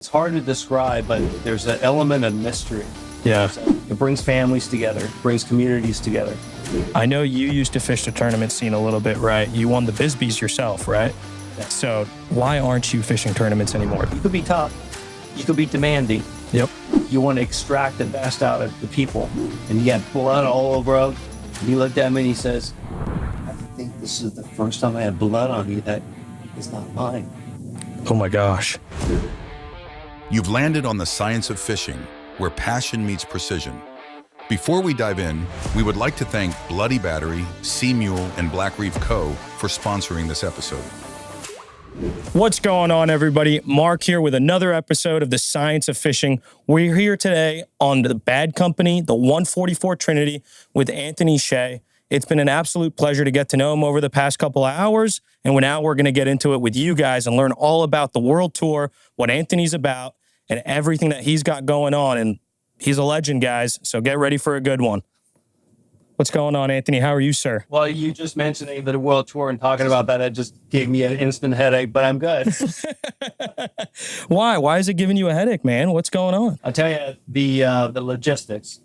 It's hard to describe, but there's an element of mystery. Yeah. It brings families together, brings communities together. I know you used to fish the tournament scene a little bit, right? You won the Bisbees yourself, right? Yeah. So why aren't you fishing tournaments anymore? You could be tough. You could be demanding. Yep. You want to extract the best out of the people. And you got blood all over him. And he looked at me and he says, I think this is the first time I had blood on me that is not mine. Oh my gosh. You've landed on the science of fishing, where passion meets precision. Before we dive in, we would like to thank Bloody Battery, Sea Mule, and Black Reef Co. for sponsoring this episode. What's going on, everybody? Mark here with another episode of the Science of Fishing. We're here today on the Bad Company, the 144 Trinity, with Anthony Hsieh. It's been an absolute pleasure to get to know him over the past couple of hours, and now we're going to get into it with you guys and learn all about the World Tour, what Anthony's about, and everything that he's got going on. And he's a legend, guys, so get ready for a good one. What's going on, Anthony? How are you, sir? Well, you just mentioning the World Tour and talking about that, it just gave me an instant headache, but I'm good. Why? Why is it giving you a headache, man? What's going on? I'll tell you, the logistics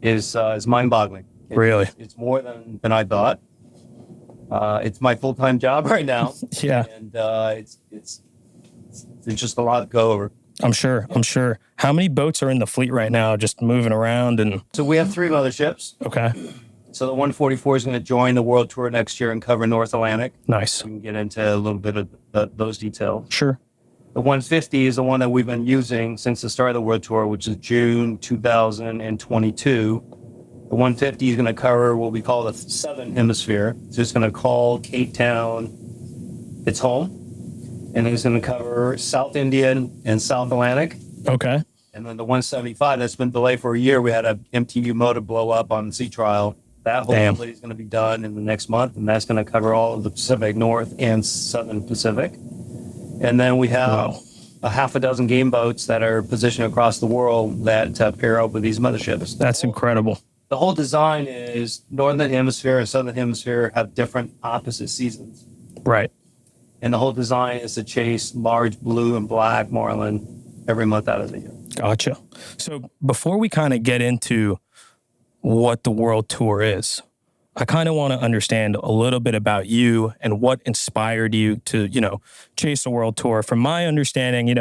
is mind-boggling. Really? It's more than I thought. It's my full-time job right now. Yeah. And it's just a lot to go over. I'm sure. How many boats are in the fleet right now, just moving around? And So we have 3 motherships. okay, So the 144 is going to join the World Tour next year and cover North Atlantic. nice. We can get into a little bit of those details. Sure. The 150 is the one that we've been using since the start of the World Tour, which is June 2022. The 150 is going to cover what we call the Southern Hemisphere. So it's going to call Cape Town its home. And it's going to cover South Indian and South Atlantic. Okay. And then the 175, that's been delayed for a year. We had a MTU motor blow up on the sea trial. That hopefully is going to be done in the next month. And that's going to cover all of the Pacific North and Southern Pacific. And then we have a half a dozen game boats that are positioned across the world that pair up with these motherships. That's incredible. The whole design is Northern Hemisphere and Southern Hemisphere have different opposite seasons. Right. And the whole design is to chase large blue and black marlin every month out of the year. Gotcha. So before we kind of get into what the World Tour is, I kind of want to understand a little bit about you and what inspired you to, chase the World Tour. From my understanding,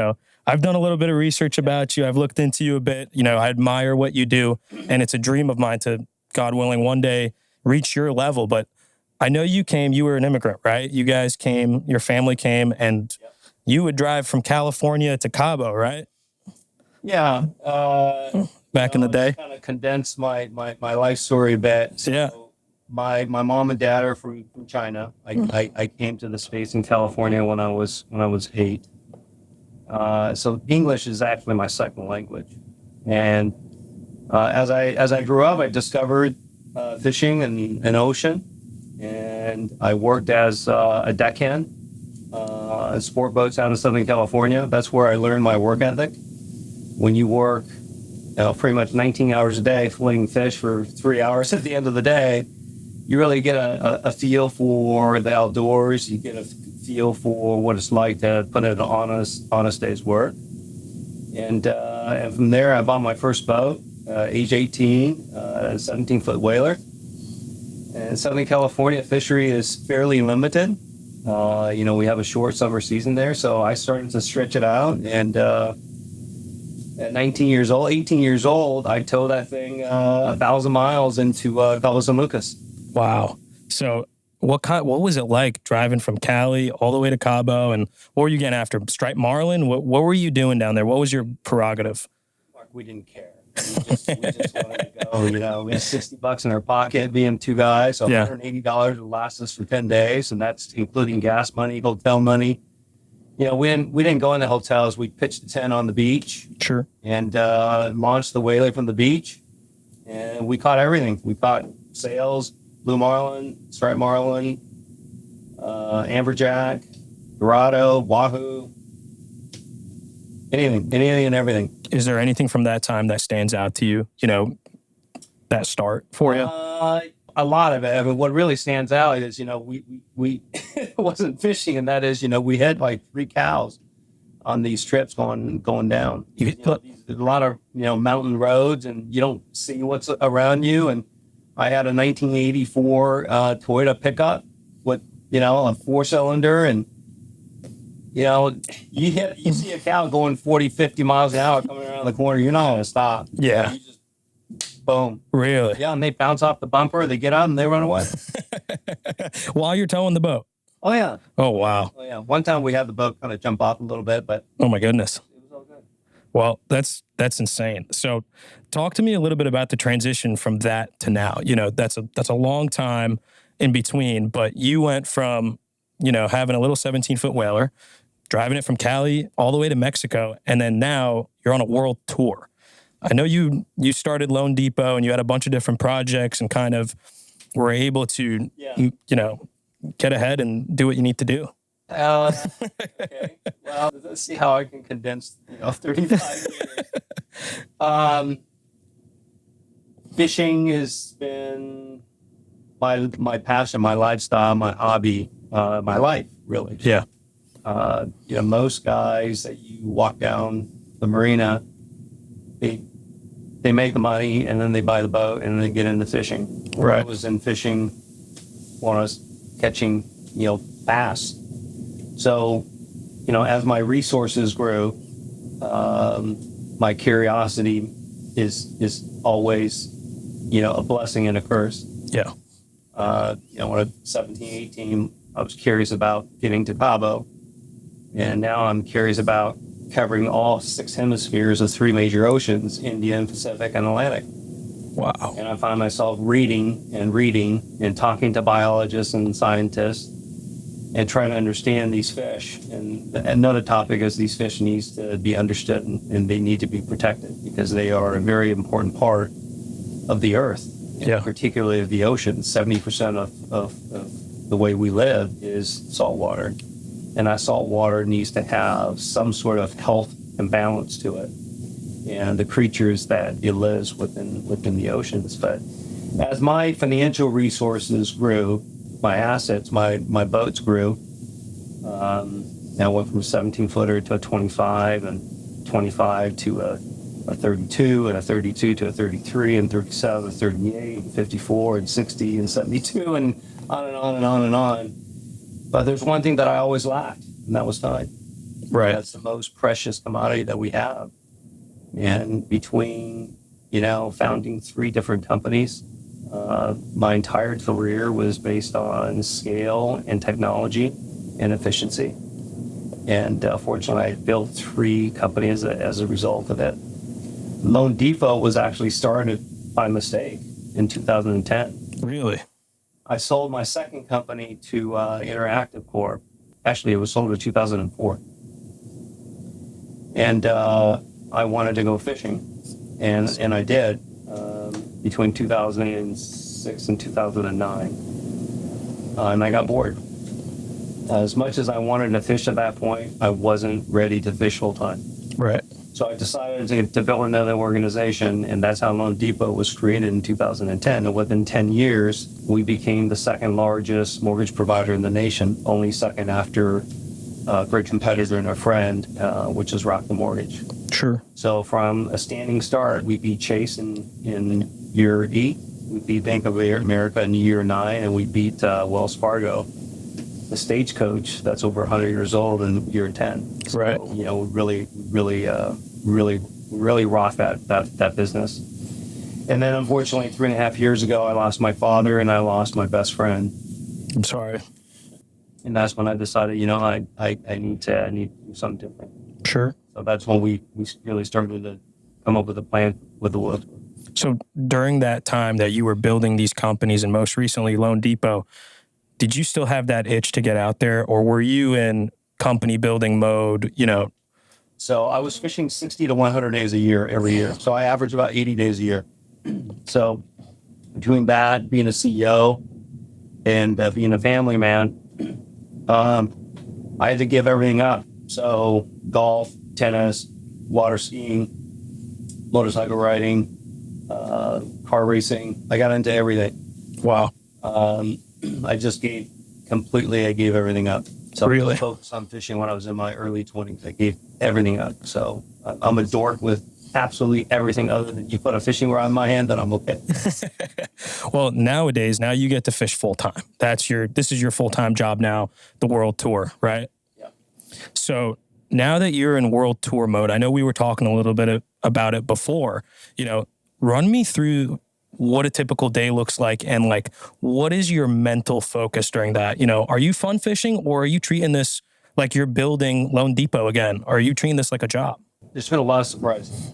I've done a little bit of research about you. I've looked into you a bit. I admire what you do. And it's a dream of mine to, God willing, one day reach your level. But I know you were an immigrant, right? You guys came, your family came, and you would drive from California to Cabo, right? Yeah. Back in the day. Kind of condense my life story a bit. So Yeah. My mom and dad are from China. I came to the States in California when I was 8. So English is actually my second language. And as I grew up, I discovered fishing and ocean. And I worked as a deckhand, sport boats out in Southern California. That's where I learned my work ethic. When you work pretty much 19 hours a day, flinging fish for 3 hours at the end of the day, you really get a feel for the outdoors. You get a feel for what it's like to put in an honest day's work. And from there, I bought my first boat, age 18, a 17-foot whaler. And Southern California fishery is fairly limited. We have a short summer season there, so I started to stretch it out. And at 18 years old, I towed that thing 1,000 miles into Cabo San Lucas. Wow. So what was it like driving from Cali all the way to Cabo? And what were you getting after? Striped marlin? What were you doing down there? What was your prerogative? Mark, we didn't care. We just wanted to go. We had $60 in our pocket, being 2 guys. So $180 would last us for 10 days, and that's including gas money, hotel money. We didn't go in the hotels. We pitched a tent on the beach. Sure. And launched the whaler from the beach, and we caught everything. We caught sails, blue marlin, striped marlin, amberjack, dorado, wahoo, anything and everything. Is there anything from that time that stands out to you, that start for you? A lot of it. I mean, what really stands out is, we wasn't fishing, and that is, we had like 3 cows on these trips going down. You- There's a lot of mountain roads, and you don't see what's around you. And I had a 1984 Toyota pickup with a 4-cylinder, and you see a cow going 40, 50 miles an hour coming around the corner, you're not going to stop. Yeah. You just, boom. Really? Yeah, and they bounce off the bumper, they get out, and they run away. While you're towing the boat. Oh, yeah. Oh, wow. Oh, yeah. One time we had the boat kind of jump off a little bit, but Oh, my goodness. it was all good. Well, that's insane. So talk to me a little bit about the transition from that to now. That's a long time in between, but you went from, having a little 17-foot whaler, driving it from Cali all the way to Mexico, and then now you're on a world tour. I know you started Lone Depot and you had a bunch of different projects and kind of were able to, get ahead and do what you need to do. Okay. Well, let's see how I can condense 35 years. Fishing has been my passion, my lifestyle, my hobby, my life, really. Yeah. Most guys that you walk down the marina, they make the money and then they buy the boat and then they get into fishing. Right. I was in fishing when I was catching, bass. So, as my resources grew, my curiosity is always, a blessing and a curse. Yeah. When I was 17, 18, I was curious about getting to Cabo. And now I'm curious about covering all 6 hemispheres of 3 major oceans, Indian, Pacific, and Atlantic. Wow. And I find myself reading and talking to biologists and scientists and trying to understand these fish. And another topic is these fish needs to be understood and they need to be protected because they are a very important part of the earth, Yeah. particularly of the ocean. 70% of the way we live is saltwater. And that salt water needs to have some sort of health and balance to it. And the creatures that it lives within the oceans. But as my financial resources grew, my assets, my boats grew. I went from a 17-footer to a 25, and 25 to a 32, and a 32 to a 33, and 37, and 38, and 54, and 60, and 72, and on and on and on and on. But there's one thing that I always lacked, and that was time. Right. That's the most precious commodity that we have. And between, founding 3 different companies, my entire career was based on scale and technology and efficiency. And fortunately, I built 3 companies as a result of it. Lone Depot was actually started by mistake in 2010. Really? I sold my second company to Interactive Corp. Actually, it was sold in 2004. And I wanted to go fishing, and I did between 2006 and 2009. And I got bored. As much as I wanted to fish at that point, I wasn't ready to fish full time. Right. So I decided to build another organization, and that's how Lone Depot was created in 2010. And within 10 years, we became the 2nd largest mortgage provider in the nation, only second after a great competitor and a friend, which is Rock the Mortgage. Sure. So from a standing start, we beat Chase in year 8, we beat Bank of America in year 9, and we beat Wells Fargo, the Stagecoach that's over 100 years old, in year 10. So, Right. really rocked that business. And then unfortunately 3.5 years ago, I lost my father and I lost my best friend. I'm sorry. And that's when I decided, I need to do something different. Sure. So that's when we really started to come up with a plan with the world. So during that time that you were building these companies and most recently Lone Depot, did you still have that itch to get out there, or were you in company building mode, So I was fishing 60 to 100 days a year every year. So I averaged about 80 days a year. So between that, being a CEO and being a family man, I had to give everything up. So golf, tennis, water skiing, motorcycle riding, car racing. I got into everything. Wow. I gave everything up. So Really? I focused on fishing when I was in my early 20s. I gave everything up. So I'm a dork with absolutely everything other than you put a fishing rod in my hand, then I'm okay. Well, nowadays, now you get to fish full time. This is your full time job now, the world tour, right? Yeah. So now that you're in world tour mode, I know we were talking a little bit about it before, run me through what a typical day looks like and like, what is your mental focus during that? Are you fun fishing or are you treating this like you're building Lone Depot again? Or are you treating this like a job? There's been a lot of surprises.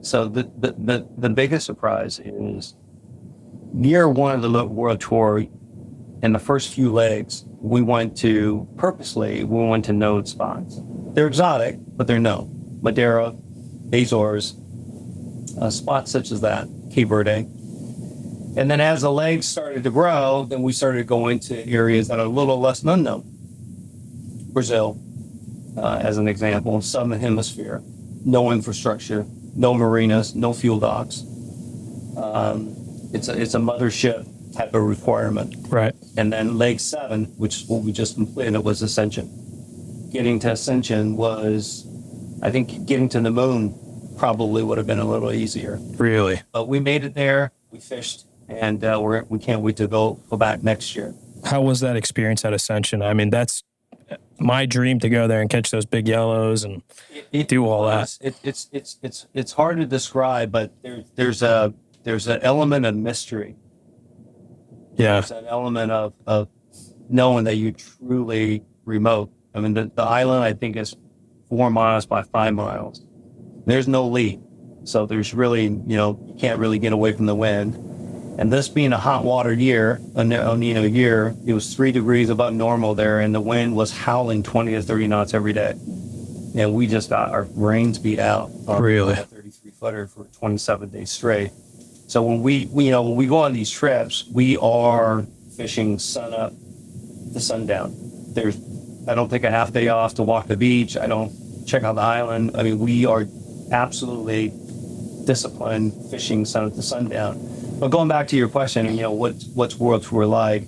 So the biggest surprise is year one of the world tour, in the first few legs, we went to known spots. They're exotic, but they're known. Madeira, Azores, spots such as that, Cape Verde. And then as the legs started to grow, then we started going to areas that are a little less unknown. Brazil, as an example, Southern Hemisphere, no infrastructure, no marinas, no fuel docks. It's a mothership type of requirement. Right. And then leg 7, which is what we just completed, was Ascension. Getting to Ascension was, I think getting to the moon probably would have been a little easier. Really? But we made it there, we fished, and we can't wait to go back next year. How was that experience at Ascension? I mean, that's my dream, to go there and catch those big yellows and do all that. It's hard to describe, but there's an element of mystery. Yeah. There's an element of knowing that you're truly remote. I mean, the island, I think, is 4 miles by 5 miles. There's no lead. So there's really, you can't really get away from the wind. And this being a hot water year, it was 3 degrees above normal there, and the wind was howling 20 to 30 knots every day. And we just got our brains beat out. Really? On a 33 footer for 27 days straight. So when we go on these trips, we are fishing sun up to sundown. I don't take a half day off to walk the beach. I don't check out the island. I mean, we are absolutely disciplined fishing sun up to sundown. But going back to your question, what's world tour like?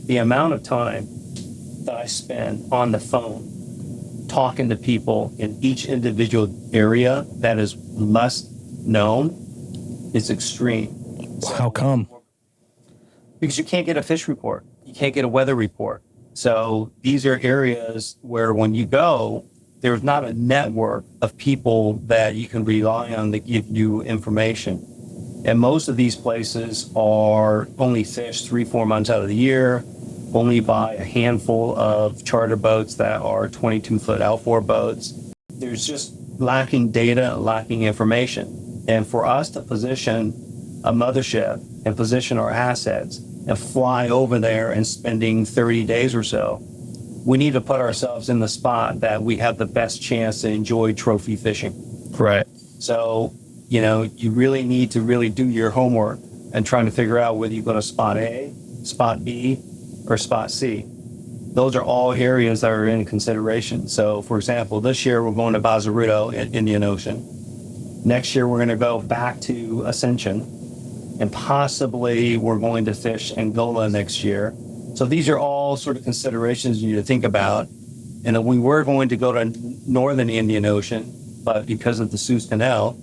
The amount of time that I spend on the phone talking to people in each individual area that is less known is extreme. How come? Because you can't get a fish report. You can't get a weather report. So these are areas where when you go, there's not a network of people that you can rely on to give you information. And most of these places are only fished 3-4 months out of the year, only by a handful of charter boats that are 22-foot outboard boats. There's just lacking data, lacking information. And for us to position a mothership and position our assets and fly over there and spending 30 days or so, we need to put ourselves in the spot that we have the best chance to enjoy trophy fishing. Right. So, you really need to really do your homework and trying to figure out whether you go to spot A, spot B, or spot C. Those are all areas that are in consideration. So, for example, this year we're going to Bazaruto in Indian Ocean. Next year we're going to go back to Ascension, and possibly we're going to fish Angola next year. So these are all sort of considerations you need to think about. And we were going to go to northern Indian Ocean, but because of the Suez Canal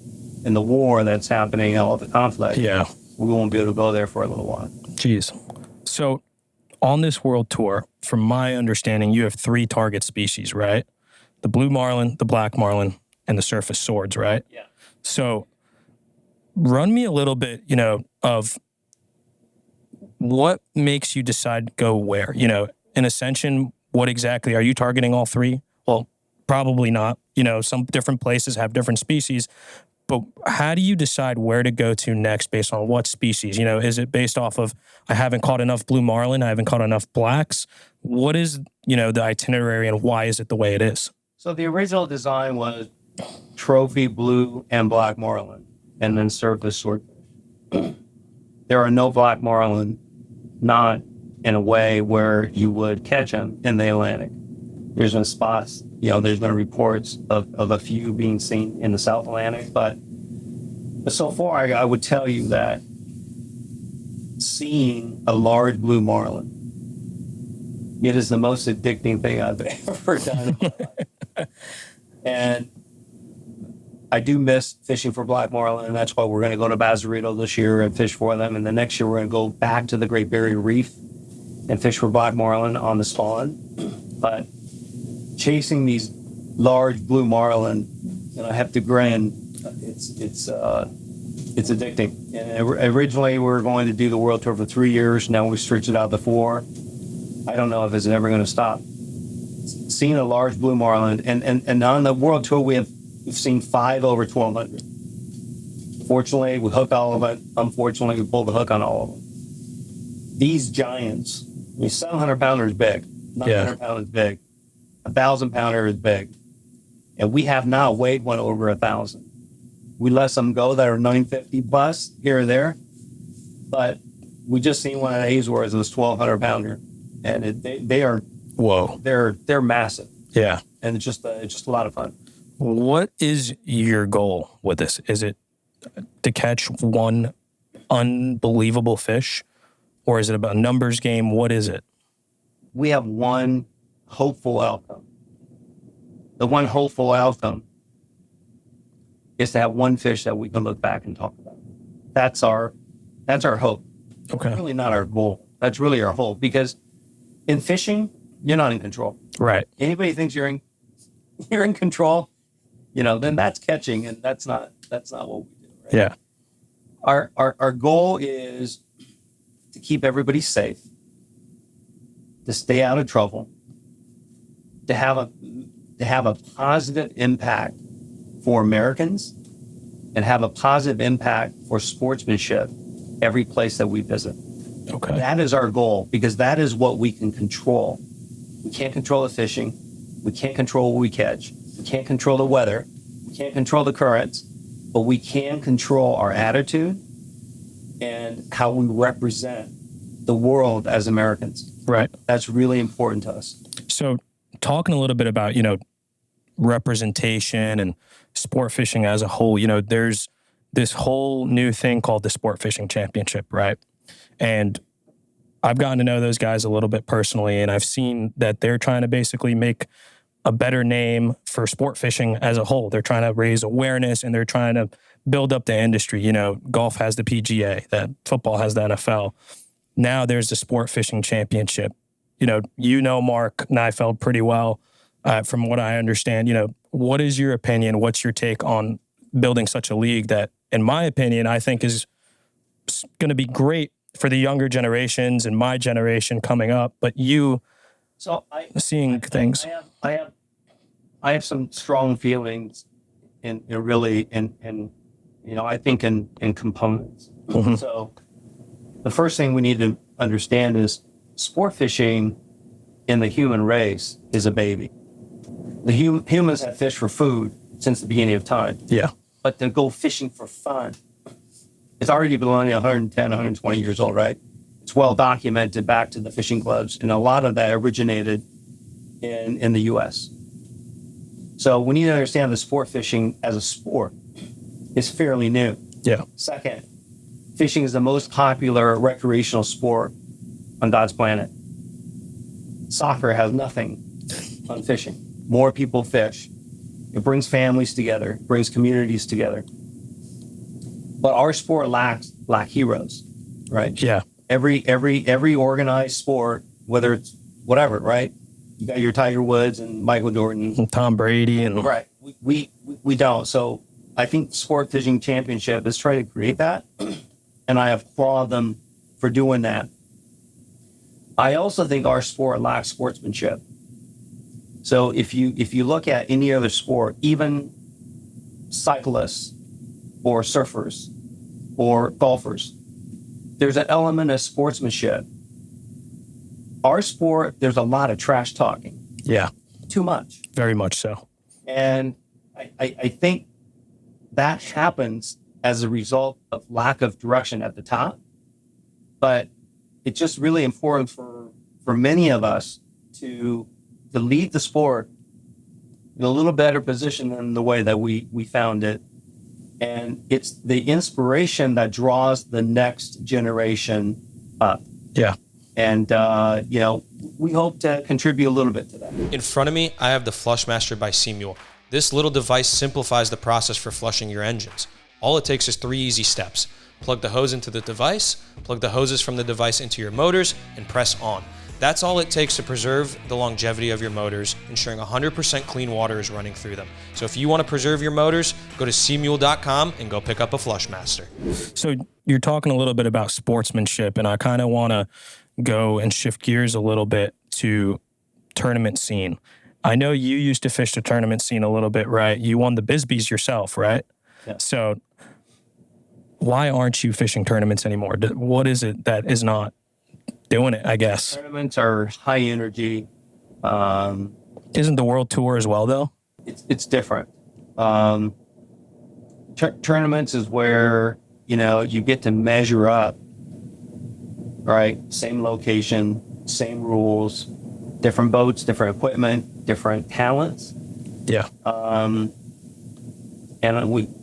and the war that's happening, all the conflict, Yeah. we won't be able to go there for a little while. Jeez. So on this world tour, from my understanding, you have 3 target species, right? The blue marlin, the black marlin, and the surface swords, right? Yeah. So run me a little bit, of what makes you decide to go where? In Ascension, what exactly are you targeting? All 3? Well, probably not. Some different places have different species, but how do you decide where to go to next based on what species? Is it based off of, I haven't caught enough blue marlin, I haven't caught enough blacks? What is, the itinerary, and why is it the way it is? So the original design was trophy blue and black marlin, and then surface swordfish. There are no black marlin, not in a way where you would catch them in the Atlantic. There's been spots, there's been reports of a few being seen in the South Atlantic, but so far I would tell you that seeing a large blue marlin It is the most addicting thing I've ever done. And I do miss fishing for black marlin, and that's why we're going to go to Bazarito this year and fish for them. And the next year we're going to go back to the Great Barrier Reef and fish for black marlin on the spawn. But chasing these large blue marlin, and I have to grin, it's addicting. And originally we were going to do the world tour for 3 years. Now we stretched it out to 4. I don't know if it's ever going to stop. Seeing a large blue marlin, and on the world tour we've seen 5 over 1,200. Fortunately, we hooked all of it. Unfortunately, we pulled the hook on all of them. These giants, 700 pounder is big, 900 pounder is big, 1,000 pounder is big, and we have now weighed one over 1,000. We let some go that are 950 plus here or there, but we just seen one at Azores that was 1,200 pounder, and they are they're massive. Yeah, and it's just a lot of fun. What is your goal with this? Is it to catch one unbelievable fish, or is it about a numbers game? What is it? We have one hopeful outcome. The one hopeful outcome is to have one fish that we can look back and talk about. That's our hope. Okay. That's really not our goal. That's really our hope, because in fishing, you're not in control. Right. Anybody thinks you're in control, then that's catching, and that's not what we do. Right? Yeah. Our goal is to keep everybody safe, to stay out of trouble, to have a positive impact for Americans, and have a positive impact for sportsmanship every place that we visit. Okay. That is our goal, because that is what we can control. We can't control the fishing. We can't control what we catch. We can't control the weather. We can't control the currents, but we can control our attitude and how we represent the world as Americans. Right. That's really important to us. So talking a little bit about, representation and sport fishing as a whole, there's this whole new thing called the Sport Fishing Championship, right? And I've gotten to know those guys a little bit personally, and I've seen that they're trying to basically make a better name for sport fishing as a whole. They're trying to raise awareness, and they're trying to build up the industry. Golf has the PGA, that football has the NFL. Now there's the Sport Fishing Championship. Mark Neifeld pretty well, from what I understand. What is your opinion? What's your take on building such a league that, in my opinion, I think is going to be great for the younger generations and my generation coming up? But seeing things. I have some strong feelings I think in components. Mm-hmm. So the first thing we need to understand is sport fishing in the human race is a baby. The humans have fished for food since the beginning of time. Yeah. But to go fishing for fun, it's already been only 110, 120 years old, right? It's well documented back to the fishing clubs, and a lot of that originated in the U.S. So we need to understand the sport fishing as a sport is fairly new. Yeah. Second, fishing is the most popular recreational sport on God's planet. Soccer has nothing on fishing. More people fish. It brings families together, it brings communities together. But our sport lack heroes, right? Yeah. Every organized sport, whether it's whatever, right? You got your Tiger Woods and Michael Jordan, and Tom Brady, and right. We don't. So I think Sport Fishing Championship is trying to create that, and I applaud them for doing that. I also think our sport lacks sportsmanship. So if you look at any other sport, even cyclists or surfers or golfers, there's an element of sportsmanship. Our sport, there's a lot of trash talking. Yeah. Too much. Very much so. And I think that happens as a result of lack of direction at the top. But it's just really important for many of us to lead the sport in a little better position than the way that we found it. And it's the inspiration that draws the next generation up. Yeah. And, we hope to contribute a little bit to that. In front of me, I have the Flushmaster by Seamule. This little device simplifies the process for flushing your engines. All it takes is 3 easy steps. Plug the hose into the device, plug the hoses from the device into your motors, and press on. That's all it takes to preserve the longevity of your motors, ensuring 100% clean water is running through them. So if you want to preserve your motors, go to seamule.com and go pick up a Flushmaster. So you're talking a little bit about sportsmanship, and I kind of want to go and shift gears a little bit to tournament scene. I know you used to fish the tournament scene a little bit, right? You won the Bisbees yourself, right? Yeah. So why aren't you fishing tournaments anymore? What is it that is not doing it, I guess? Tournaments are high energy. Isn't the World Tour as well, though? It's different. Tournaments is where, you get to measure up, right? Same location, same rules, different boats, different equipment, different talents. Yeah. And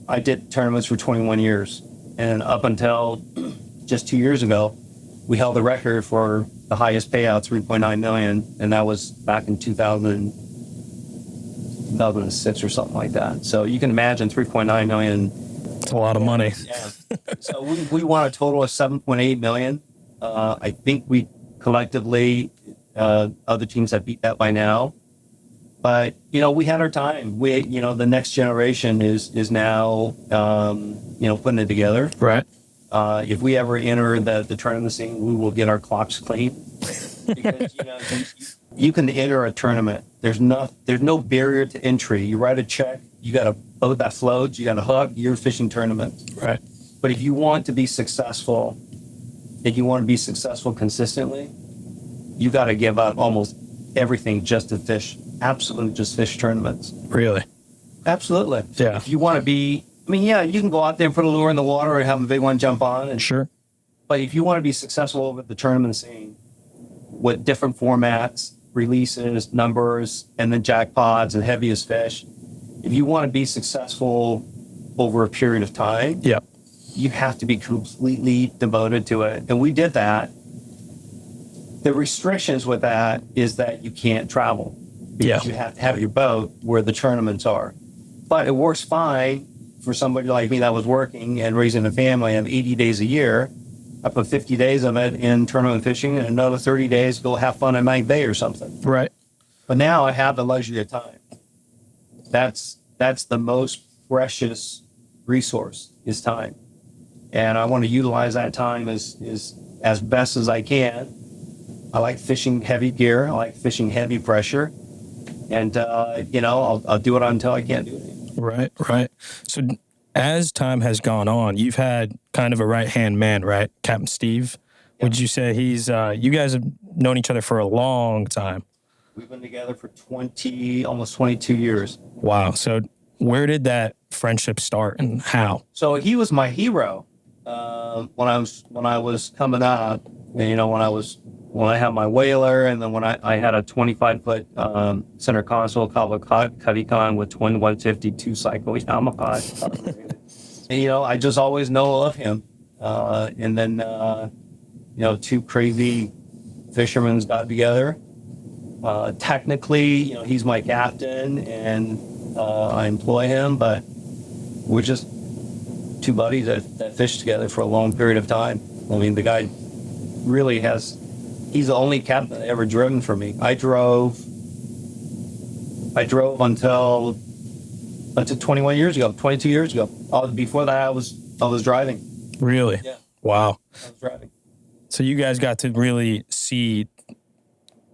I did tournaments for 21 years. And up until just 2 years ago, we held the record for the highest payout, 3.9 million. And that was back in 2006 or something like that. So you can imagine 3.9 million. It's a lot of money. Yeah. So we won a total of 7.8 million. I think we collectively, other teams have beat that by now. But, we had our time. The next generation is now, putting it together. Right. If we ever enter the tournament scene, we will get our clocks clean. Because, you can enter a tournament. There's no barrier to entry. You write a check, you got a boat that floats, you got a hook, you're fishing tournaments. Right. But if you want to be successful, consistently, you got to give up almost everything just to fish. Absolutely, just fish tournaments. Really? Absolutely. Yeah. If you want to be, you can go out there and put a lure in the water and have a big one jump on. And Sure. But if you want to be successful with the tournament scene, with different formats, releases, numbers, and then jackpots and heaviest fish, if you want to be successful over a period of time, Yeah. you have to be completely devoted to it. And we did that. The restrictions with that is that you can't travel. Because you have to have your boat where the tournaments are. But it works fine for somebody like me that was working and raising a family. I have 80 days a year. I put 50 days of it in tournament fishing and another 30 days go have fun in Mahi-mahi or something. Right. But now I have the luxury of time. That's the most precious resource is time. And I want to utilize that time as best as I can. I like fishing heavy gear. I like fishing heavy pressure. And, I'll do it until I can't do it anymore. Right. So as time has gone on, you've had kind of a right-hand man, right? Captain Steve. Yeah. Would you say he's, you guys have known each other for a long time? We've been together for almost 22 years. Wow. So where did that friendship start and how? So he was my hero when I was coming up. When I had my whaler, and then when I had a 25-foot center console Cabo Cuddy-Con with twin 150 2-cycle Yamaha. And, I just always know of him. And then, two crazy fishermen got together. Technically, he's my captain, and I employ him, but we're just two buddies that fish together for a long period of time. The guy really he's the only captain that ever driven for me. I drove until 22 years ago. Before that, I was driving. Really? Yeah. Wow. I was driving. So you guys got to really see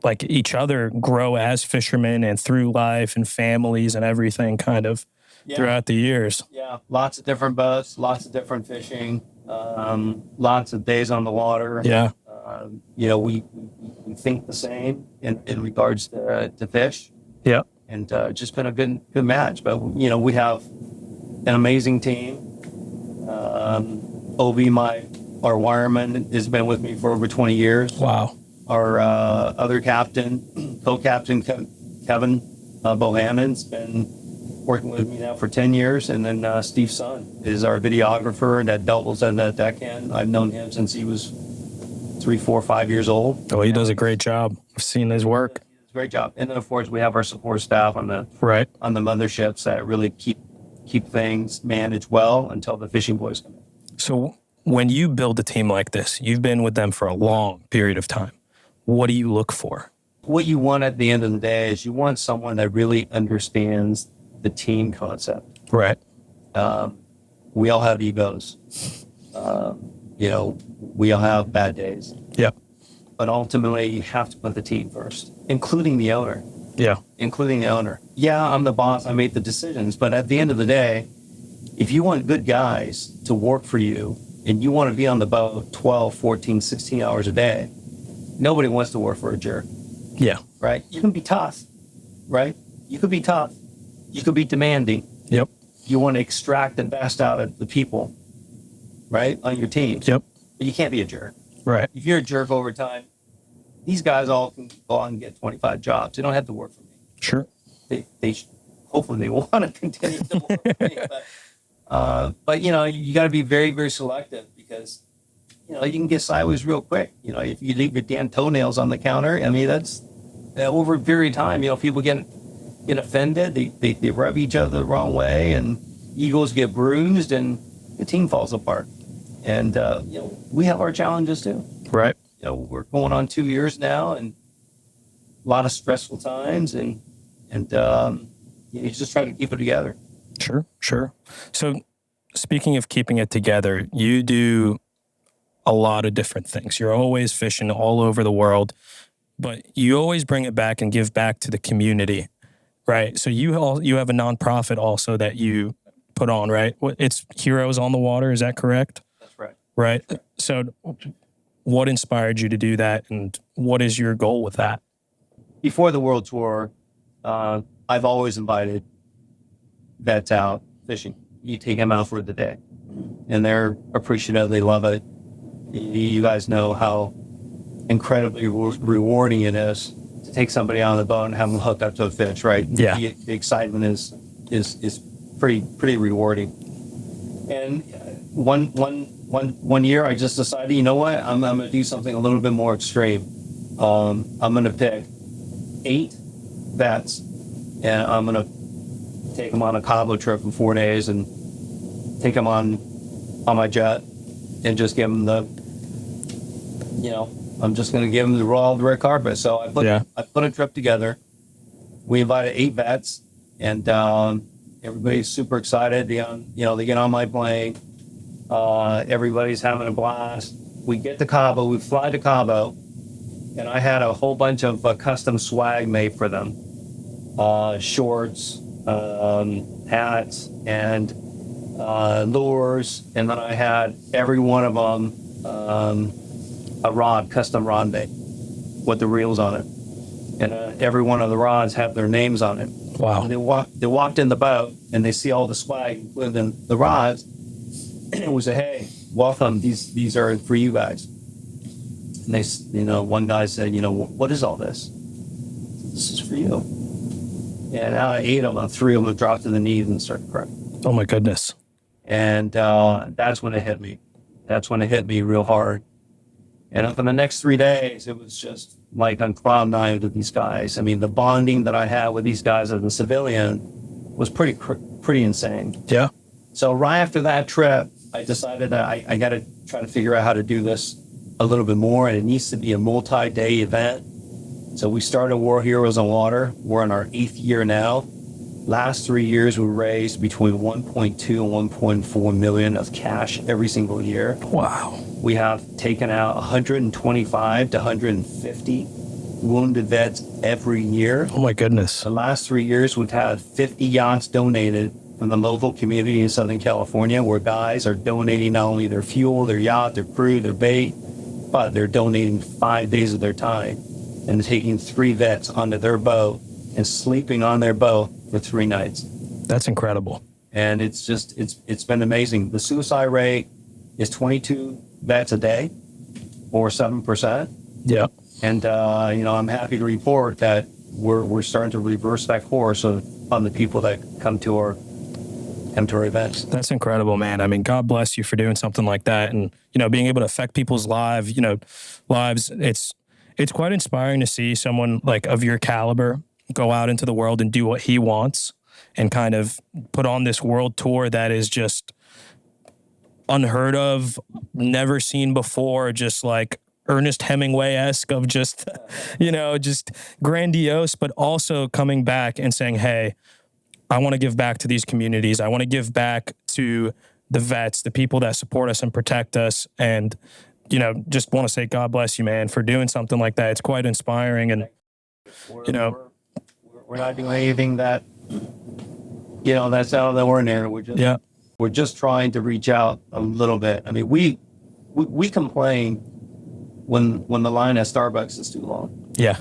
like each other grow as fishermen and through life and families and everything kind of throughout the years. Yeah. Lots of different boats, lots of different fishing, lots of days on the water. Yeah. We think the same in regards to fish. Yeah. And just been a good match. But, we have an amazing team. Our wireman, has been with me for over 20 years. Wow. Our other captain, co-captain Kevin Bohannon's been working with me now for 10 years. And then Steve Sun is our videographer that doubles on that deckhand. I've known him since he was 3, 4, 5 years old. Oh, he does a great job. I've seen his work. It's a great job. And then of course we have our support staff on the Right. motherships that really keep things managed well until the fishing boys come in. So when you build a team like this, you've been with them for a long period of time. What do you look for? What you want at the end of the day is you want someone that really understands the team concept. Right. We all have egos. We all have bad days. Yeah. But ultimately, you have to put the team first, including the owner. Yeah. Yeah, I'm the boss. I made the decisions. But at the end of the day, if you want good guys to work for you and you want to be on the boat 12, 14, 16 hours a day, nobody wants to work for a jerk, Yeah. right? You can be tough, right? You could be tough. You could be demanding. Yep. You want to extract the best out of the people, right, on your team. Yep. But you can't be a jerk. Right. If you're a jerk over time, these guys all can go out and get 25 jobs. They don't have to work for me. Sure. Hopefully they will want to continue to work for me. But you got to be very, very selective because, you can get sideways real quick. If you leave your damn toenails on the counter, I mean, that's over a period of time, people get offended. They rub each other the wrong way and egos get bruised and the team falls apart. And, we have our challenges too. Right. We're going on 2 years now and a lot of stressful times and you just try to keep it together. Sure. So speaking of keeping it together, you do a lot of different things. You're always fishing all over the world, but you always bring it back and give back to the community, right? So you have a nonprofit also that you put on, right? It's Heroes on the Water. Is that correct? That's right. Right. So what inspired you to do that and what is your goal with that? Before the world tour, I've always invited vets out fishing. You take them out for the day and they're appreciative. They love it. You guys know how incredibly rewarding it is to take somebody out on the boat and have them hooked up to a fish, right? Yeah. The excitement is pretty rewarding. And one year I just decided, you know what? I'm going to do something a little bit more extreme. I'm going to pick 8 vets and I'm going to take them on a Cabo trip for 4 days and take them on my jet and just give them I'm just going to give them the red carpet. So I put a trip together. We invited 8 vets and everybody's super excited. They get on my plane. Everybody's having a blast. We get to Cabo, we fly to Cabo, and I had a whole bunch of custom swag made for them. Shorts, hats, and lures. And then I had every one of them a custom rod made with the reels on it. And every one of the rods have their names on it. Wow. And they walked in the boat and they see all the swag within the rods. And we say, hey, welcome. These are for you guys. And they, one guy said, what is all this? This is for you. And out of 8 of them, 3 of them dropped to the knees and started crying. Oh my goodness. And that's when it hit me. That's when it hit me real hard. And for the next 3 days, it was just like on cloud 9 with these guys. I mean, the bonding that I had with these guys as a civilian was pretty insane. Yeah. So right after that trip, I decided that I got to try to figure out how to do this a little bit more, and it needs to be a multi-day event. So we started War Heroes on Water. We're in our 8th year now. Last 3 years, we raised between 1.2 and 1.4 million of cash every single year. Wow. We have taken out 125 to 150 wounded vets every year. Oh my goodness. The last 3 years, we've had 50 yachts donated from the local community in Southern California, where guys are donating not only their fuel, their yacht, their crew, their bait, but they're donating 5 days of their time and taking 3 vets onto their boat and sleeping on their boat for 3 nights. That's incredible. And it's been amazing. The suicide rate is 22 vets a day, or 7%. Yeah. And I'm happy to report that we're starting to reverse that course on the people that come to amateur events. That's incredible, man. I mean, God bless you for doing something like that, and being able to affect people's lives. It's quite inspiring to see someone like of your caliber go out into the world and do what he wants, and kind of put on this world tour that is just unheard of, never seen before, just like Ernest Hemingway-esque of just, just grandiose, but also coming back and saying, hey, I want to give back to these communities. I want to give back to the vets, the people that support us and protect us. And, just want to say, God bless you, man, for doing something like that. It's quite inspiring. And, we're not doing anything that, that's out of the ordinary. We're just trying to reach out a little bit. I mean, we complain when the line at Starbucks is too long. Yeah.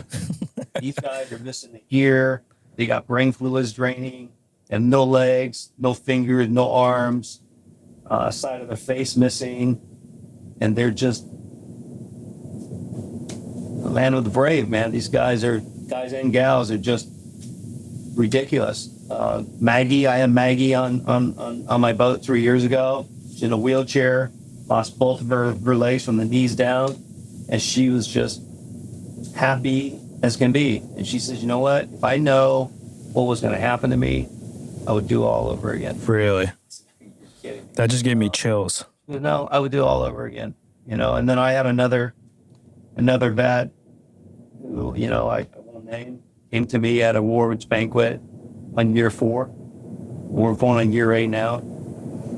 These guys are missing the ear. They got brain fluids draining, and no legs, no fingers, no arms, side of their face missing, and they're just the land of the brave, man. These guys and gals are just ridiculous. Maggie, I had Maggie on my boat 3 years ago. She's in a wheelchair, lost both of her legs from the knees down, and she was just happy as can be. And she says, you know what? If I know what was going to happen to me, I would do it all over again. Really? That just gave me chills. No, I would do it all over again. And then I had another vet who, I won't name, came to me at a awards banquet on year 4. We're going on year 8 now.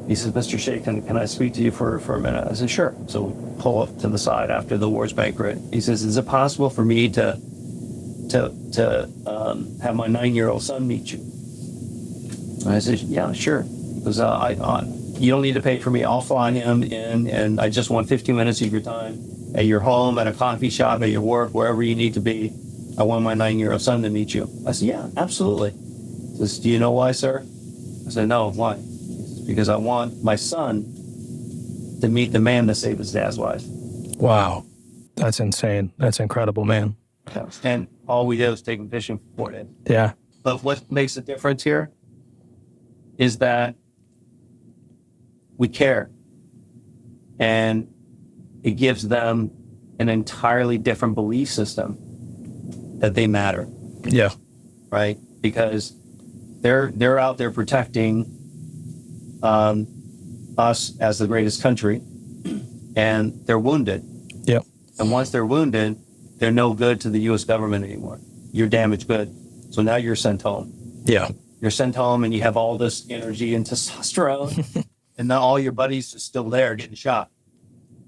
He says, Mr. Hsieh, can I speak to you for a minute? I said, sure. So we pull up to the side after the awards banquet. He says, is it possible for me to have my 9-year-old son meet you? And I said, yeah, sure. Because you don't need to pay for me. I'll fly him in, and I just want 15 minutes of your time at your home, at a coffee shop, at your work, wherever you need to be. I want my 9-year-old son to meet you. I said, yeah, absolutely. He says, do you know why, sir? I said, no, why? He says, because I want my son to meet the man that saved his dad's life. Wow. That's insane. That's incredible, man. And all we did was take him fishing for it. Yeah. But what makes the difference here is that we care. And it gives them an entirely different belief system that they matter. Yeah. Right? Because they're out there protecting us as the greatest country, and they're wounded. Yep. And once they're wounded, they're no good to the U.S. government anymore. You're damaged good. So now you're sent home. Yeah. You're sent home and you have all this energy and testosterone, and now all your buddies are still there getting shot.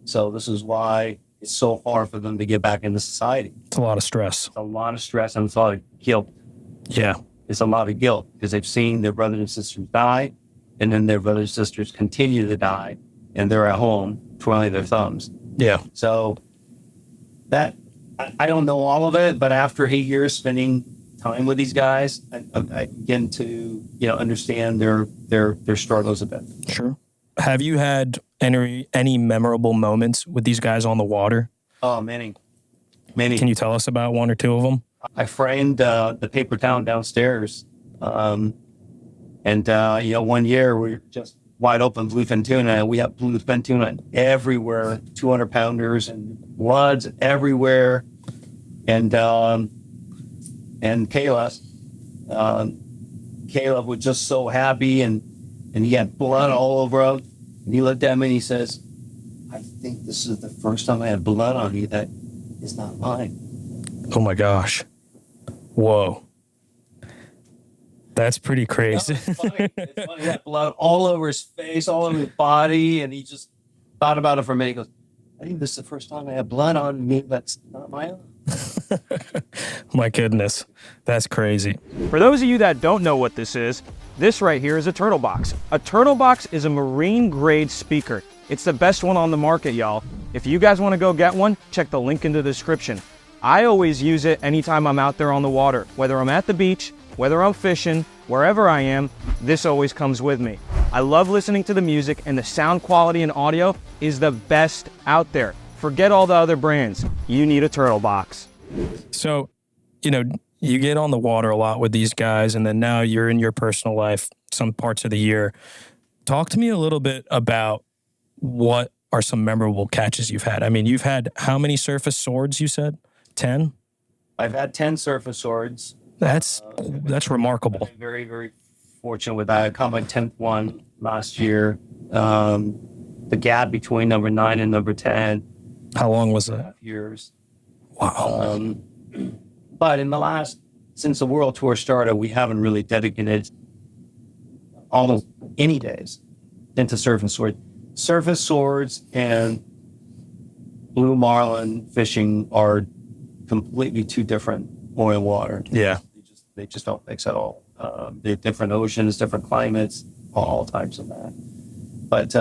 So this is why it's so hard for them to get back into society. It's a lot of stress. It's a lot of stress, and it's a lot of guilt. Yeah. It's a lot of guilt because they've seen their brothers and sisters die, and then their brothers and sisters continue to die, and they're at home twirling their thumbs. Yeah. So that, I don't know all of it, but after 8 years spending time with these guys, I begin to understand their struggles a bit. Sure. Have you had any memorable moments with these guys on the water? Oh, many. Can you tell us about one or two of them? I framed the paper towel downstairs, and 1 year we were just wide open bluefin tuna, and we have bluefin tuna everywhere, 200-pounders and bloods everywhere, and Caleb was just so happy, and he had blood all over him, and he looked at me and he says, I think this is the first time I had blood on you that is not mine. Oh my gosh. Whoa. That's pretty crazy. It's funny. He had blood all over his face, all over his body, and he just thought about it for a minute. He goes, I think this is the first time I had blood on me that's not my own. My goodness. That's crazy. For those of you that don't know what this right here is a turtle box. A turtle box is a marine grade speaker. It's the best one on the market, y'all. If you guys want to go get one, check the link in the description. I always use it anytime I'm out there on the water, whether I'm at the beach, whether I'm fishing, wherever I am, this always comes with me. I love listening to the music, and the sound quality and audio is the best out there. Forget all the other brands. You need a turtle box. So, you get on the water a lot with these guys, and then now you're in your personal life some parts of the year. Talk to me a little bit about what are some memorable catches you've had. I mean, you've had how many surface swords, you said? 10? I've had 10 surface swords. That's remarkable. I'm very, very fortunate with that. I caught my 10th one last year. The gap between number 9 and number 10, How long was that? years. Wow. But since the World Tour started, we haven't really dedicated almost any days into surface swords. Surface swords and blue marlin fishing are completely two different oil and water. Yeah. They just don't mix at all. They're different oceans, different climates, all types of that. But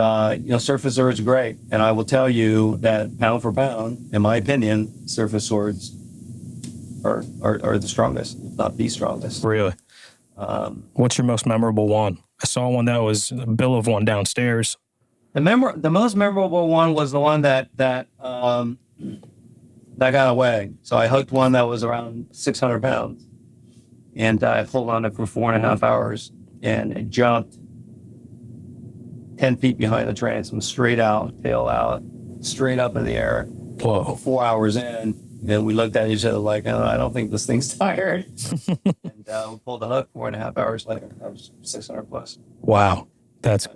surface swords are great, and I will tell you that pound for pound, in my opinion, surface swords are the strongest, if not the strongest. Really? What's your most memorable one? I saw one that was a bill of one downstairs. The most memorable one was the one that got away. So I hooked one that was around 600 pounds, and I pulled on it for 4.5 hours, and it jumped 10 feet behind the transom, straight out, tail out, straight up in the air. Whoa. 4 hours in, and we looked at each other like, oh, I don't think this thing's tired. And we pulled the hook 4.5 hours later. That was 600 plus. Wow. That's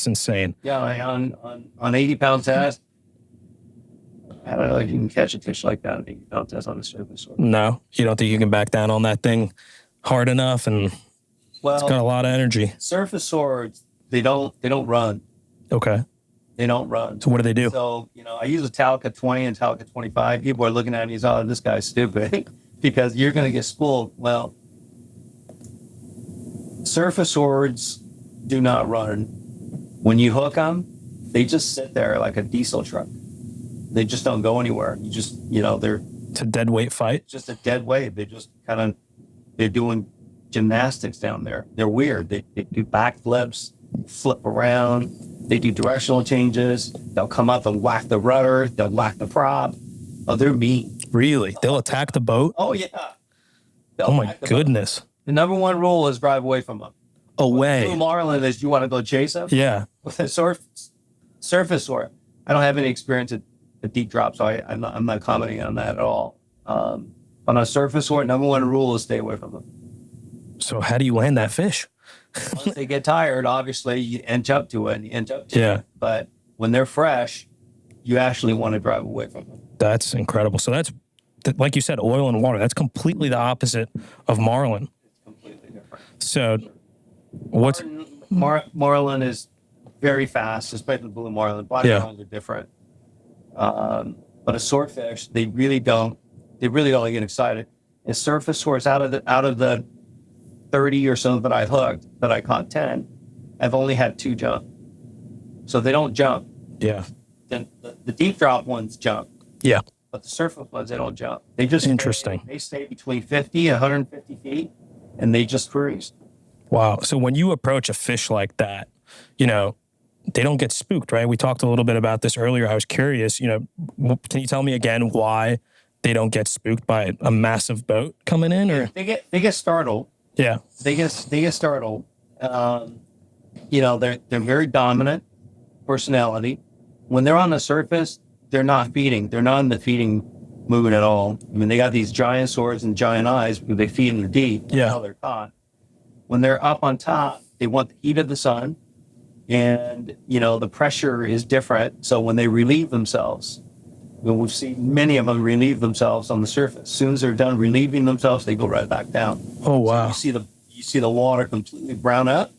insane. Yeah, on 80-pound test, I don't know if you can catch a fish like that on 80-pound test on the surface sword. No, you don't think you can back down on that thing hard enough, and it's got a lot of energy. Surface swords, they don't run. Okay. They don't run. So what do they do? So, I use a Talica 20 and Talica 25. People are looking at me and saying, oh, this guy's stupid because you're going to get spooled. Well, surface swords do not run. When you hook them, they just sit there like a diesel truck. They just don't go anywhere. You just, they're It's a dead weight fight. just a dead weight. They just they're doing gymnastics down there. They're weird. They do backflips, flip around. They do directional changes. They'll come up and whack the rudder. They'll whack the prop. Oh, they're mean. Really? They'll attack the boat? Oh, yeah. Oh my goodness. The number one rule is drive away from them. Blue Away. marlin is you want to go chase them. Yeah. With a surface sword, I don't have any experience at deep drop, so I'm not commenting on that at all. On a surface sword, number one rule is stay away from them. So how do you land that fish? Once they get tired, obviously you inch up to it. Yeah. But when they're fresh, you actually want to drive away from them. That's incredible. So that's, like you said, oil and water. That's completely the opposite of marlin. It's completely different. So what's... Marlin is very fast, especially the blue marlin. Black marlins are different. But a swordfish, they really don't get excited. A surface swords out of the 30 or so that I hooked, that I caught 10, I've only had 2 jump. So they don't jump. Yeah. Then the deep drop ones jump. Yeah. But the surface ones, they don't jump. They just Interesting. They stay between 50 and 150 feet, and they just cruise. Wow. So when you approach a fish like that, they don't get spooked, right? We talked a little bit about this earlier. I was curious, can you tell me again why they don't get spooked by a massive boat coming in? Or They get startled. yeah. They get startled. They're very dominant personality. When they're on the surface, they're not feeding. They're not in the feeding mood at all. I mean, they got these giant swords and giant eyes because they feed in the deep. Yeah. That's how they're caught. When they're up on top, they want the heat of the sun, and the pressure is different. So when they relieve themselves, we've seen many of them relieve themselves on the surface. As soon as they're done relieving themselves, they go right back down. Oh, wow. So you see the water completely brown up.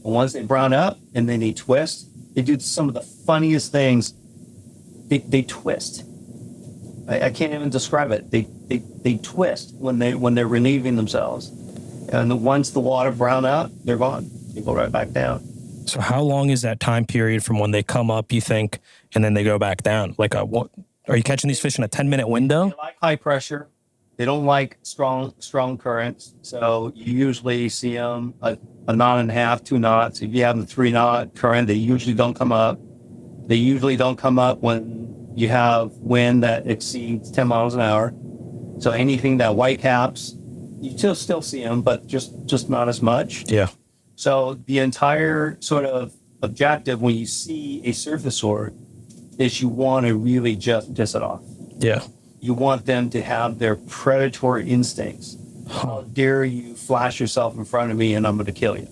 And once they brown up and then they twist, they do some of the funniest things. They twist. I can't even describe it. They twist when they're relieving themselves. And once the water brown out, they're gone. They go right back down. So how long is that time period from when they come up, you think, and then they go back down? Like what? Are you catching these fish in a 10-minute window? They like high pressure. They don't like strong currents. So you usually see them a knot and a half, 2 knots. If you have the 3-knot current, they usually don't come up. They usually don't come up when you have wind that exceeds 10 miles an hour. So anything that white caps, you still see them, but just not as much. Yeah. So the entire sort of objective when you see a surface sword is you want to really just piss it off. Yeah. You want them to have their predatory instincts. How dare you flash yourself in front of me and I'm going to kill you?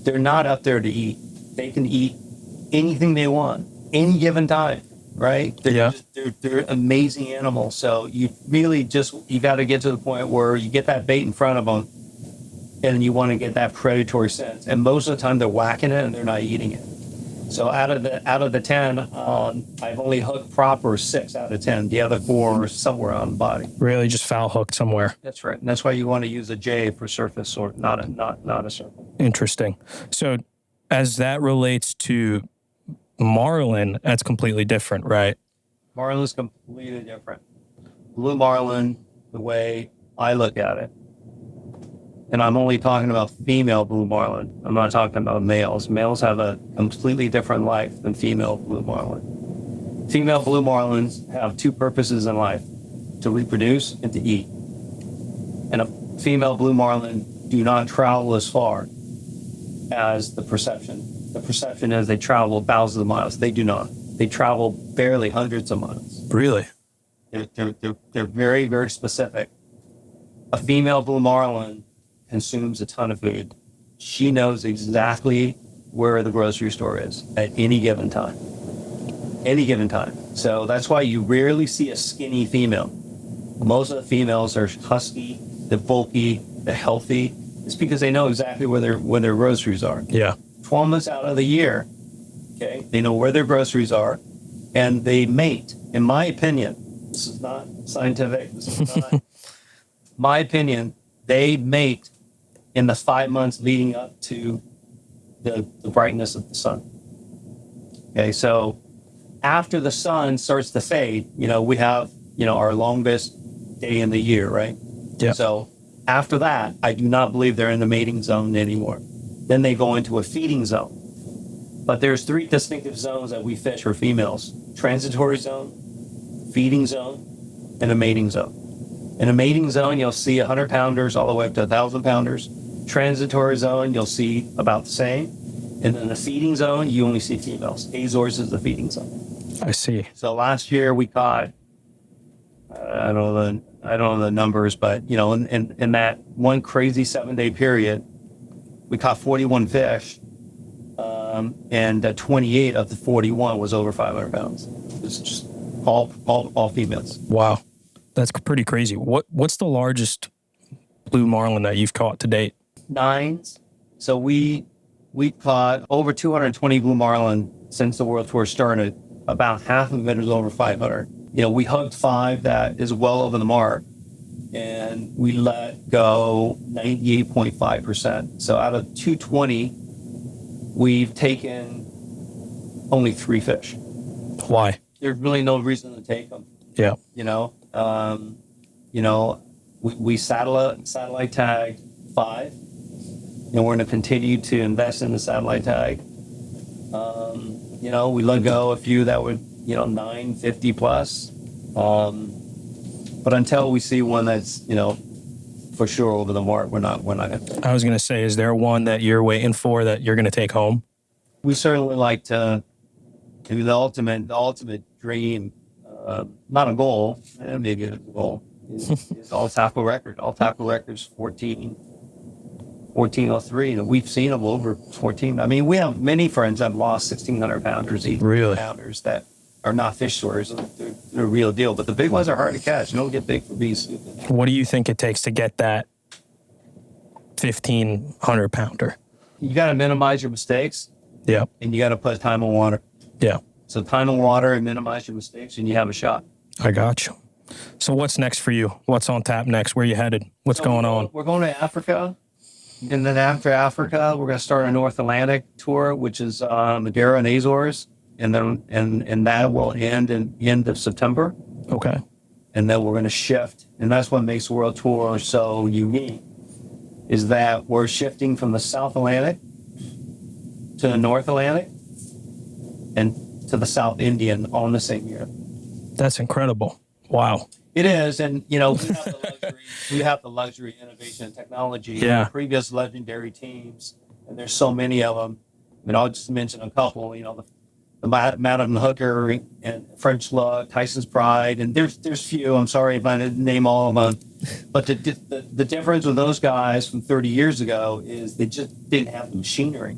They're not up there to eat. They can eat anything they want, any given time, right? They're amazing animals. So you really you got to get to the point where you get that bait in front of them and you want to get that predatory sense. And most of the time they're whacking it and they're not eating it. So out of the 10, I've only hooked proper 6 out of 10. The other 4 are somewhere on the body. Really just foul hooked somewhere. That's right. And that's why you want to use a J for surface sword, not a circle. Interesting. So as that relates to Marlin, that's completely different, right? Marlin's completely different. Blue Marlin, the way I look at it, and I'm only talking about female blue marlin. I'm not talking about males. Males have a completely different life than female blue marlin. Female blue marlins have 2 purposes in life: to reproduce and to eat. And a female blue marlin do not travel as far as the perception. The perception is they travel thousands of miles. They do not. They travel barely hundreds of miles. Really? They're very, very specific. A female blue marlin consumes a ton of food. She knows exactly where the grocery store is at any given time. Any given time. So that's why you rarely see a skinny female. Most of the females are husky, they're bulky, they're healthy. It's because they know exactly where their groceries are. Yeah. 12 months out of the year, okay, they know where their groceries are, and they mate. In my opinion, this is not scientific, this is not my opinion, they mate in the 5 months leading up to the brightness of the sun. Okay, so after the sun starts to fade, we have, our longest day in the year, right? Yeah. So after that, I do not believe they're in the mating zone anymore. Then they go into a feeding zone. But there's 3 distinctive zones that we fish for females: transitory zone, feeding zone, and a mating zone. In a mating zone, you'll see 100 pounders all the way up to 1,000 pounders. Transitory zone, you'll see about the same. And then the feeding zone, you only see females. Azores is the feeding zone. I see. So last year we caught, I don't know the numbers, but in that one crazy 7-day period, we caught 41 fish, and 28 of the 41 was over 500 pounds. It's just all females. Wow. That's pretty crazy. What's the largest blue marlin that you've caught to date? 9s. So we caught over 220 blue marlin since the World Tour started. About half of it is over 500. We hugged 5 that is well over the mark, and we let go 98.5%. So out of 220, we've taken only 3 fish. Why? There's really no reason to take them. Yeah. We satellite tagged 5, and we're going to continue to invest in the satellite tag. We let go a few that were 950 plus, but until we see one that's for sure over the mark, we're not gonna. I was gonna say, is there one that you're waiting for that you're gonna take home? We certainly like to do the ultimate dream, not a goal, maybe a goal. Is all tackle record. All tackle records 1403, and we've seen them over 14. I mean, we have many friends that have lost 1,600 pounders, 1,800 pounders that are not fish stories. They're a real deal, but the big ones are hard to catch. You don't get big for being stupid. What do you think it takes to get that 1,500 pounder? You got to minimize your mistakes. Yeah. And you got to put time on water. Yeah. So time on water and minimize your mistakes, and you have a shot. I got you. So what's next for you? What's on tap next? Where you headed? What's going on? We're going to Africa. And then after Africa, we're going to start a North Atlantic tour, which is Madeira and Azores. And then and that will end in end of September. Okay. And then we're going to shift. And that's what makes the World Tour so unique, is that we're shifting from the South Atlantic to the North Atlantic and to the South Indian all in the same year. That's incredible. Wow. It is, and we have the luxury, innovation, and technology. Yeah. Previous legendary teams, and there's so many of them. I mean, I'll just mention a couple. You know, the Madam Hooker and French Lug, Tyson's Pride, and there's few. I'm sorry if I didn't name all of them, but the difference with those guys from 30 years ago is they just didn't have the machinery.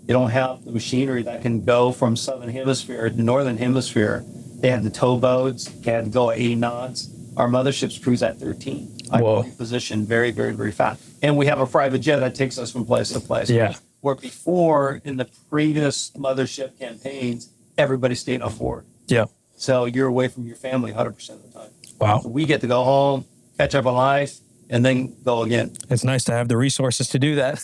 They don't have the machinery that can go from southern hemisphere to northern hemisphere. They had the towboats. They had to go at 80 knots. Our mothership's cruise at 13. Whoa. Position very, very, very fast. And we have a private jet that takes us from place to place. Yeah. Where before, in the previous mothership campaigns, everybody stayed on board. Yeah. So you're away from your family 100% of the time. Wow. So we get to go home, catch up on life, and then go again. It's nice to have the resources to do that.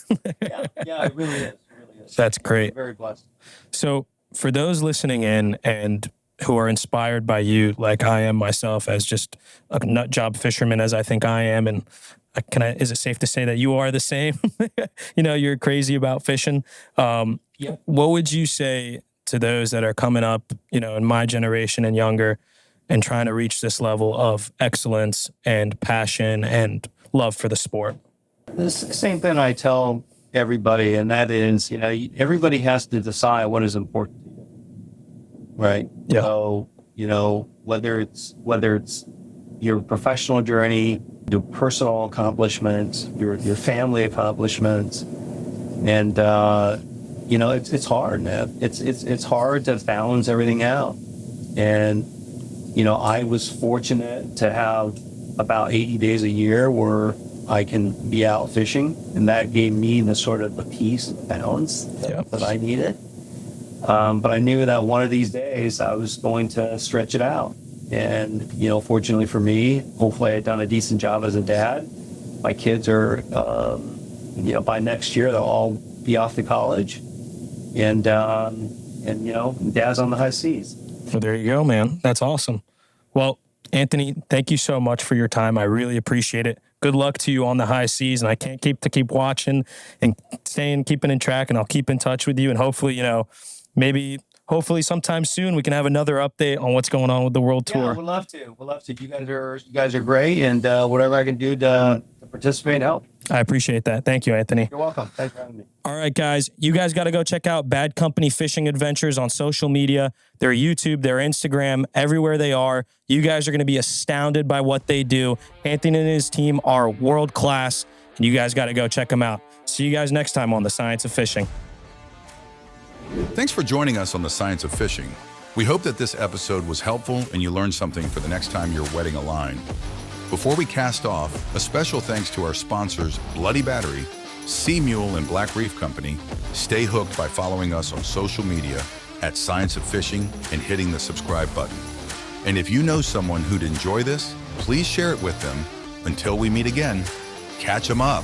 Yeah, it really is. It really is. That's great. We're very blessed. So for those listening in and who are inspired by you, like I am myself, as just a nut job fisherman, as I think I am, and is it safe to say that you are the same? You're crazy about fishing. Yeah. What would you say to those that are coming up, in my generation and younger, and trying to reach this level of excellence and passion and love for the sport? The same thing I tell everybody, and that is, everybody has to decide what is important to you, right? Yeah. So, whether it's your professional journey, your personal accomplishments, your family accomplishments, and it's hard, man. It's hard to balance everything out, and I was fortunate to have about 80 days a year where I can be out fishing, and that gave me the sort of the peace and balance that I needed. But I knew that one of these days I was going to stretch it out. And, fortunately for me, hopefully I've done a decent job as a dad. My kids are, by next year, they'll all be off to college. And dad's on the high seas. Well, there you go, man. That's awesome. Well, Anthony, thank you so much for your time. I really appreciate it. Good luck to you on the high seas, and I can't keep watching and keeping in track, and I'll keep in touch with you, and hopefully, hopefully sometime soon we can have another update on what's going on with the world tour. Yeah, we'd love to. You guys are great, and whatever I can do to participate and help. I appreciate that. Thank you, Anthony. You're welcome. Thanks for having me. All right, guys. You guys got to go check out Bad Company Fishing Adventures on social media. Their YouTube, their Instagram, everywhere they are. You guys are going to be astounded by what they do. Anthony and his team are world class, and you guys got to go check them out. See you guys next time on The Science of Fishing. Thanks for joining us on The Science of Fishing. We hope that this episode was helpful and you learned something for the next time you're wetting a line. Before we cast off, a special thanks to our sponsors, Bloody Battery, Sea Mule and Black Reef Company. Stay hooked by following us on social media at Science of Fishing and hitting the subscribe button. And if you know someone who'd enjoy this, please share it with them. Until we meet again, catch 'em up.